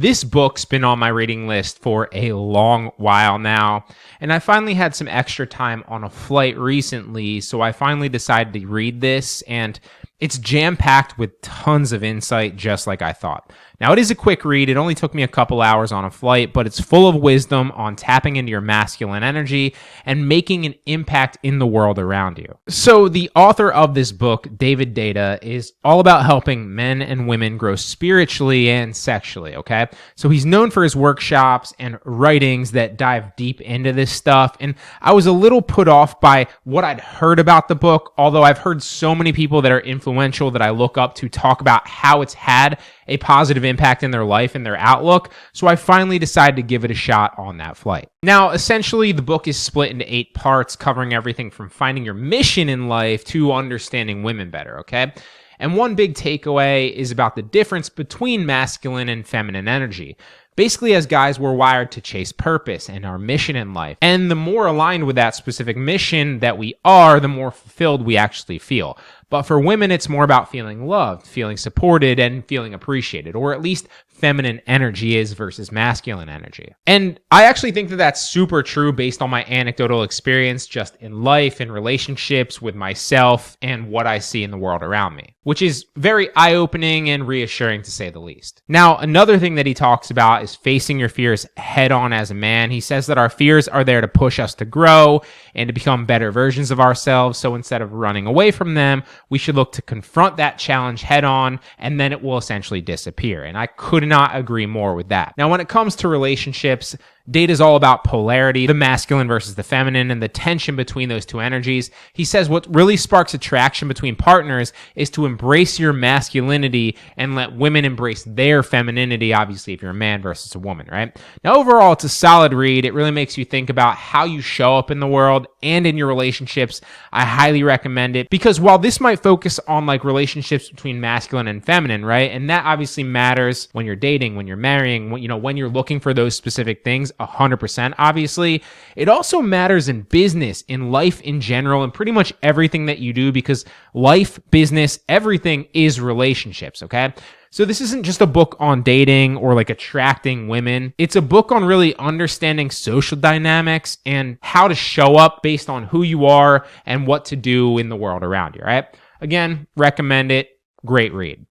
This book's been on my reading list for a long while now, and I finally had some extra time on a flight recently, so I finally decided to read this, and it's jam-packed with tons of insight, just like I thought. Now, it is a quick read. It only took me a couple hours on a flight, but it's full of wisdom on tapping into your masculine energy and making an impact in the world around you. So the author of this book, David Deida, is all about helping men and women grow spiritually and sexually, okay? So he's known for his workshops and writings that dive deep into this stuff, and I was a little put off by what I'd heard about the book, although I've heard so many people that are influential that I look up to talk about how it's had a positive impact in their life and their outlook, so I finally decided to give it a shot on that flight. Now, essentially, the book is split into 8 parts, covering everything from finding your mission in life to understanding women better, okay? And one big takeaway is about the difference between masculine and feminine energy. Basically, as guys, we're wired to chase purpose and our mission in life. And the more aligned with that specific mission that we are, the more fulfilled we actually feel. But for women, it's more about feeling loved, feeling supported, and feeling appreciated, or at least feminine energy is versus masculine energy. And I actually think that that's super true based on my anecdotal experience just in life and relationships with myself and what I see in the world around me, which is very eye-opening and reassuring to say the least. Now, another thing that he talks about is facing your fears head on as a man. He says that our fears are there to push us to grow and to become better versions of ourselves. So instead of running away from them, we should look to confront that challenge head on, and then it will essentially disappear. And I could not agree more with that. Now, when it comes to relationships, Deida is all about polarity, the masculine versus the feminine, and the tension between those two energies. He says what really sparks attraction between partners is to embrace your masculinity and let women embrace their femininity, obviously, if you're a man versus a woman, right? Now, overall, it's a solid read. It really makes you think about how you show up in the world and in your relationships. I highly recommend it because while this might focus on like relationships between masculine and feminine, right? And that obviously matters when you're dating, when you're marrying, when you're looking for those specific things. 100%, obviously. It also matters in business, in life in general, and pretty much everything that you do because life, business, everything is relationships, okay? So this isn't just a book on dating or like attracting women. It's a book on really understanding social dynamics and how to show up based on who you are and what to do in the world around you, right? Again, recommend it. Great read.